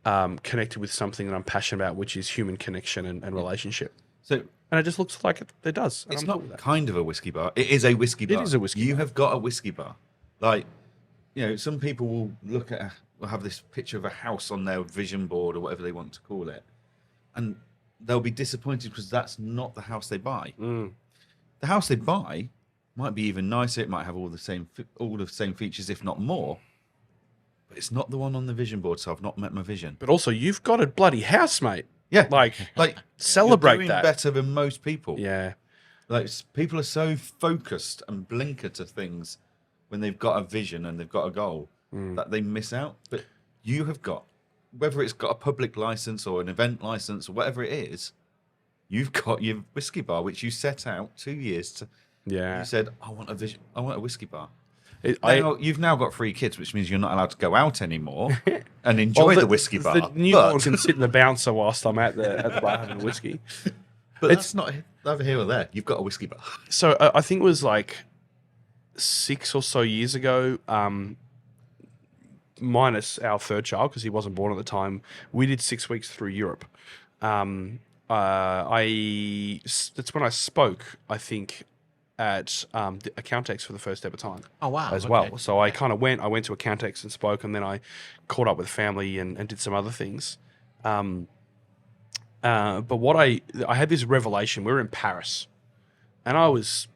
connected with something that I'm passionate about, which is human connection and relationship. So, and it just looks like it does. It's not kind of a whiskey bar. It is a whiskey bar. It is a whiskey You bar. have got a whiskey bar. Some people will will have this picture of a house on their vision board or whatever they want to call it, and they'll be disappointed because that's not the house they buy. The house they buy might be even nicer. It might have all the same features, if not more. But it's not the one on the vision board, so I've not met my vision. But also, you've got a bloody house, mate. Yeah, celebrate you're doing that. better than most people. Yeah. People are so focused and blinker to things when they've got a vision and they've got a goal that they miss out. But you have got, whether it's got a public license or an event license or whatever it is, you've got your whiskey bar, which you set out 2 years to. Yeah. You said, I want a vision. I want a whiskey bar. You've now got 3 kids, which means you're not allowed to go out anymore and enjoy the whiskey bar. The newborn can sit in the bouncer whilst I'm at the bar having a whiskey. But it's not either here or there. You've got a whiskey bar. So I think it was 6 or so years ago, minus our third child, because he wasn't born at the time, we did 6 weeks through Europe. That's when I spoke, I think, at the Accountex for the first ever time. Oh, wow. As well. So I kind of went to Accountex and spoke, and then I caught up with family and did some other things. But what I had this revelation. We were in Paris, and I was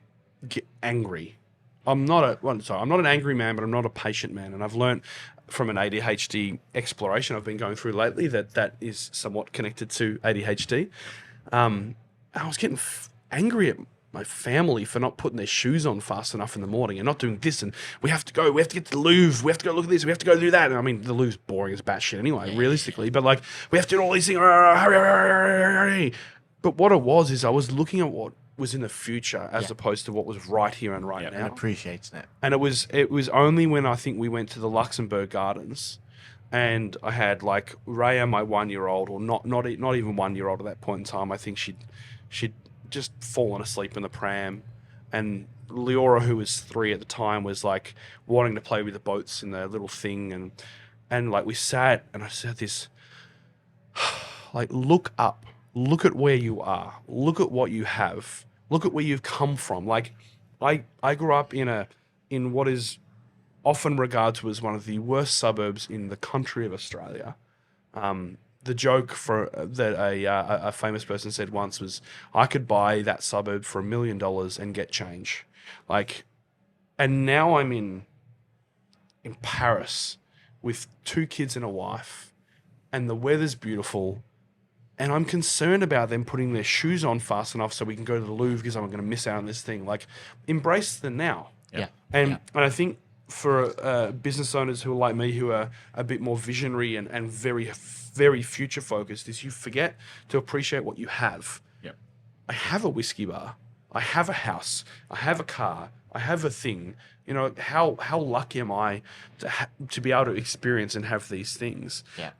angry. I'm not an angry man, but I'm not a patient man. And I've learned from an ADHD exploration I've been going through lately that is somewhat connected to ADHD. I was getting angry at my family for not putting their shoes on fast enough in the morning and not doing this, and we have to get to the Louvre, we have to go look at this, we have to go do that. And I mean, the Louvre's boring as batshit anyway, realistically, but we have to do all these things. Hurry. But what it was is I was looking at what was in the future as opposed to what was right here and right now. And appreciating it. And it was only when I think we went to the Luxembourg Gardens, and I had Raya, my 1-year-old, or not even 1-year-old at that point in time. I think she'd just fallen asleep in the pram, and Leora, who was 3 at the time, was wanting to play with the boats in the little thing, and we sat, and I said this, look up, look at where you are, look at what you have, look at where you've come from. I grew up in what is often regarded to as one of the worst suburbs in the country of Australia. The joke that a famous person said once was, I could buy that suburb for $1 million and get change. And now I'm in Paris with 2 kids and a wife, and the weather's beautiful, and I'm concerned about them putting their shoes on fast enough so we can go to the Louvre because I'm going to miss out on this thing. Embrace the now. Yeah. And I think for business owners who are like me, who are a bit more visionary and very, very future focused, is you forget to appreciate what you have. Yep. I have a whiskey bar. I have a house. I have a car. I have a thing. How lucky am I to be able to experience and have these things? Yeah.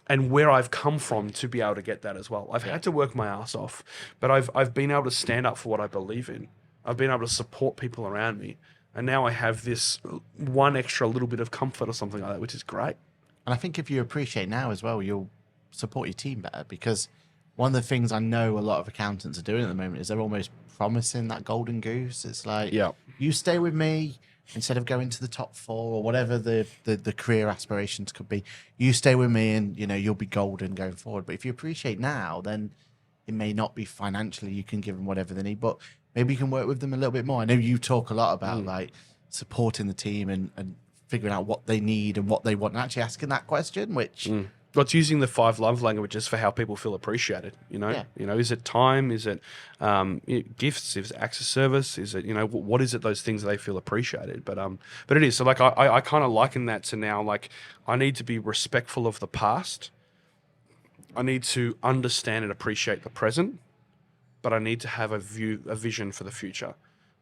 And where I've come from to be able to get that as well. I've had to work my ass off, but I've been able to stand up for what I believe in. I've been able to support people around me. And now I have this one extra little bit of comfort or something like that, which is great. And I think if you appreciate now as well, you'll support your team better, because one of the things I know a lot of accountants are doing at the moment is they're almost promising that golden goose. It's like, Yeah. you stay with me instead of going to the top 4 or whatever the career aspirations could be. You stay with me and, you know, you'll be golden going forward. But if you appreciate now, then it may not be financially, you can give them whatever they need, but maybe you can work with them a little bit more. I know you talk a lot about like supporting the team and figuring out what they need and what they want, and actually asking that question, which Well, it's using the 5 love languages for how people feel appreciated. You know, Yeah. Is it time? Is it gifts? Is it acts of service? Is it, what is it? Those things that they feel appreciated. But it is. So like I kind of liken that to now. Like I need to be respectful of the past. I need to understand and appreciate the present, but I need to have a vision for the future.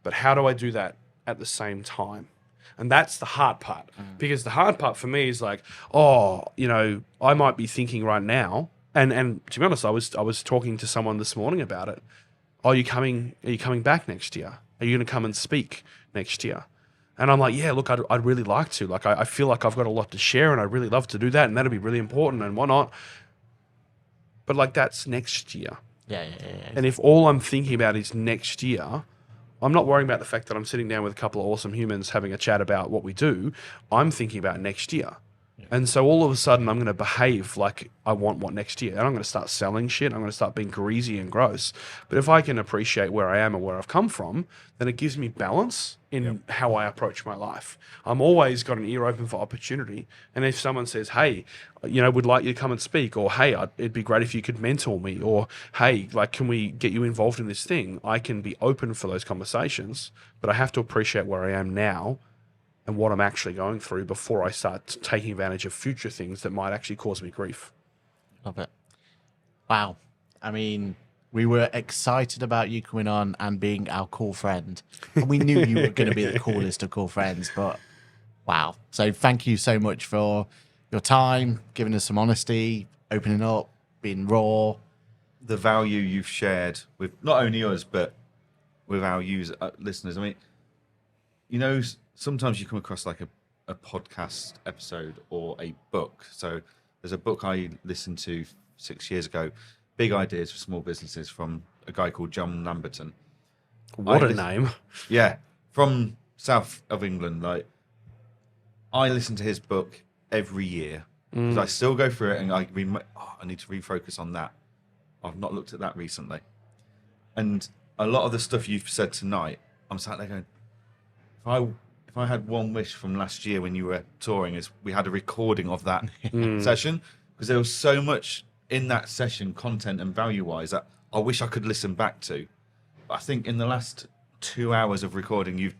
But how do I do that at the same time? And that's the hard part, because the hard part for me is like, I might be thinking right now, and to be honest, I was talking to someone this morning about it. Are you coming back next year? Are you going to come and speak next year? And I'm like, yeah, look, I'd really like to. Like, I feel like I've got a lot to share, and I'd really love to do that, and that'd be really important, and why not? But like, that's next year. yeah. And if all I'm thinking about is next year, I'm not worrying about the fact that I'm sitting down with a couple of awesome humans having a chat about what we do. I'm thinking about next year. And so all of a sudden I'm going to behave like I want what next year. And I'm going to start selling shit. I'm going to start being greasy and gross. But if I can appreciate where I am and where I've come from, then it gives me balance in how I approach my life. I'm always got an ear open for opportunity. And if someone says, hey, would like you to come and speak, or hey, it'd be great if you could mentor me, or hey, like, can we get you involved in this thing? I can be open for those conversations, but I have to appreciate where I am now and what I'm actually going through before I start taking advantage of future things that might actually cause me grief. Love it. Wow. I mean, we were excited about you coming on and being our cool friend. And we knew you were going to be the coolest of cool friends, but wow. So thank you so much for your time, giving us some honesty, opening up, being raw. The value you've shared with not only us, but with our listeners. I mean, sometimes you come across like a podcast episode or a book. So there's a book I listened to 6 years ago, Big Ideas for Small Businesses, from a guy called John Lamberton. What a name. Yeah, from south of England. Like, I listen to his book every year because I still go through it and I need to refocus on that. I've not looked at that recently. And a lot of the stuff you've said tonight, I'm sat there going, if I had one wish from last year when you were touring, is we had a recording of that session, because there was so much in that session, content and value-wise, that I wish I could listen back to. But I think in the last 2 hours of recording, you've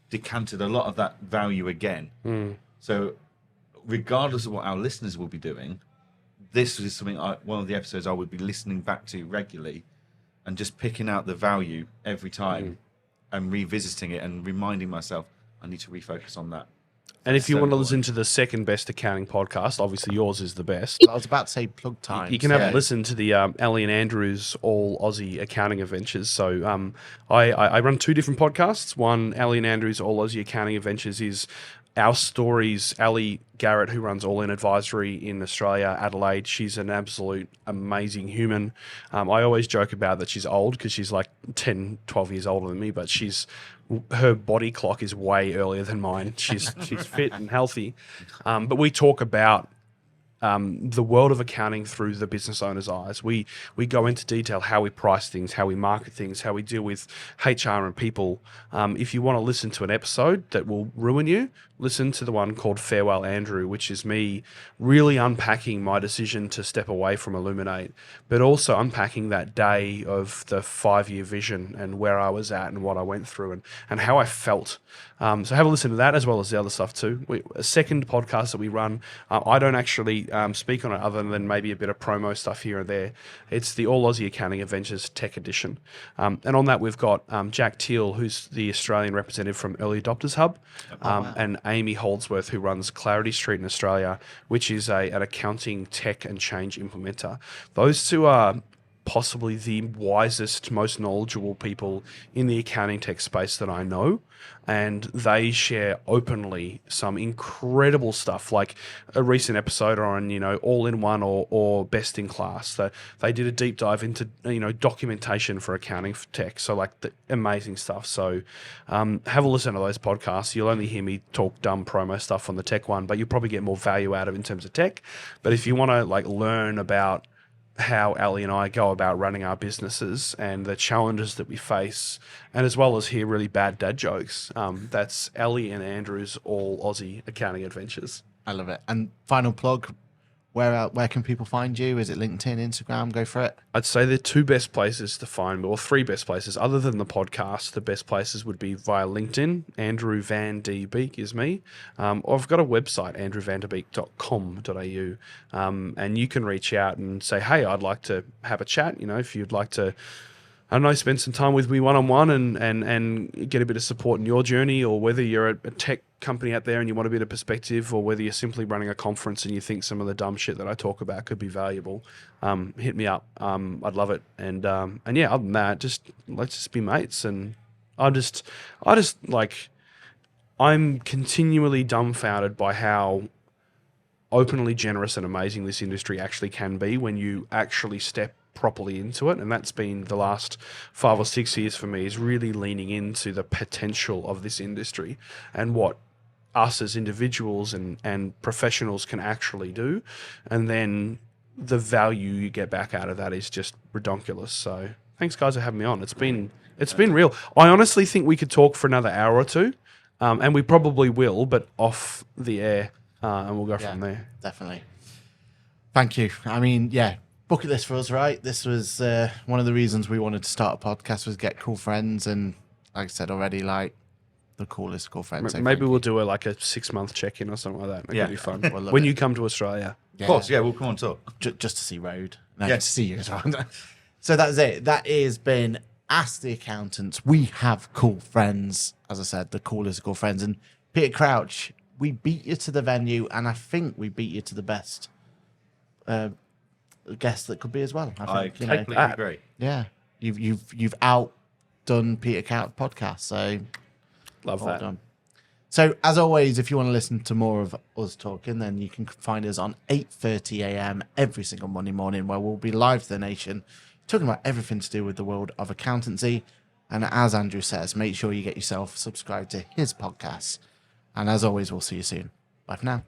decanted a lot of that value again. So regardless of what our listeners will be doing, this is something one of the episodes I would be listening back to regularly and just picking out the value every time and revisiting it and reminding myself I need to refocus on that. And if you want to listen to the second best accounting podcast, obviously yours is the best. I was about to say plug time. You can have a listen to the Ali and Andrew's All Aussie Accounting Adventures. So I run 2 different podcasts. One, Ali and Andrew's All Aussie Accounting Adventures, is our stories. Ali Garrett, who runs All In Advisory in Australia, Adelaide, she's an absolute amazing human. I always joke about that she's old because she's like 10, 12 years older than me, but her body clock is way earlier than mine. She's fit and healthy. But we talk about the world of accounting through the business owner's eyes. We go into detail how we price things, how we market things, how we deal with HR and people. If you want to listen to an episode that will ruin you, listen to the one called Farewell Andrew, which is me really unpacking my decision to step away from ILLUMIN8, but also unpacking that day of the 5-year vision and where I was at and what I went through and how I felt. So have a listen to that as well as the other stuff too. A second podcast that we run, I don't actually speak on it other than maybe a bit of promo stuff here and there. It's the All Aussie Accounting Adventures Tech Edition. And on that we've got Jack Teal, who's the Australian representative from Early Adopters Hub, and Amy Holdsworth, who runs Clarity Street in Australia, which is an accounting tech and change implementer. Those two are possibly the wisest, most knowledgeable people in the accounting tech space that I know. And they share openly some incredible stuff, like a recent episode on, all-in-one or best in class. They did a deep dive into, documentation for accounting tech. So like the amazing stuff. So have a listen to those podcasts. You'll only hear me talk dumb promo stuff on the tech one, but you'll probably get more value out of it in terms of tech. But if you want to like learn about how Ali and I go about running our businesses and the challenges that we face, and as well as hear really bad dad jokes. That's Ali and Andrew's All Aussie Accounting Adventures. I love it. And final plug, where can people find you? Is it LinkedIn, Instagram? Go for it. I'd say the two best places to find me, or three best places, other than the podcast. The best places would be via LinkedIn. Andrew Van De Beek is me. I've got a website, andrewvandebeek.com.au, and you can reach out and say, hey, I'd like to have a chat. If you'd like to, I don't know, spend some time with me one-on-one and get a bit of support in your journey, or whether you're a tech company out there and you want a bit of perspective, or whether you're simply running a conference and you think some of the dumb shit that I talk about could be valuable, hit me up. I'd love it. And yeah, other than that, let's just be mates. And I just like, I'm continually dumbfounded by how openly generous and amazing this industry actually can be when you actually step properly into it. And that's been the last 5 or 6 years for me, is really leaning into the potential of this industry and what us as individuals and professionals can actually do. And then the value you get back out of that is just redonkulous. So thanks guys for having me on. It's been real. I honestly think we could talk for another hour or two, and we probably will, but off the air, and we'll go from there. Definitely. Thank you. I mean, yeah, bucket list for us, right? This was one of the reasons we wanted to start a podcast, was get cool friends, and like I said already, like the coolest cool friends. So Maybe we'll do a 6-month check-in or something like that. That could be fun. We'll When it. you come to Australia. Yeah. Of course, yeah, we'll come on talk. Just to see Road. No, Yes. to see you as well. So that's it. That has been Ask the Accountants. We have cool friends. As I said, the coolest cool friends. And Peter Crouch, we beat you to the venue, and I think we beat you to the best guest that could be as well. I think, completely agree. yeah, you've outdone Peter Crouch podcast. So Love well that. done. So, as always, if you want to listen to more of us talking, then you can find us on 8:30 a.m. every single Monday morning, where we'll be live to the nation, talking about everything to do with the world of accountancy. And as Andrew says, make sure you get yourself subscribed to his podcast. And as always, we'll see you soon. Bye for now.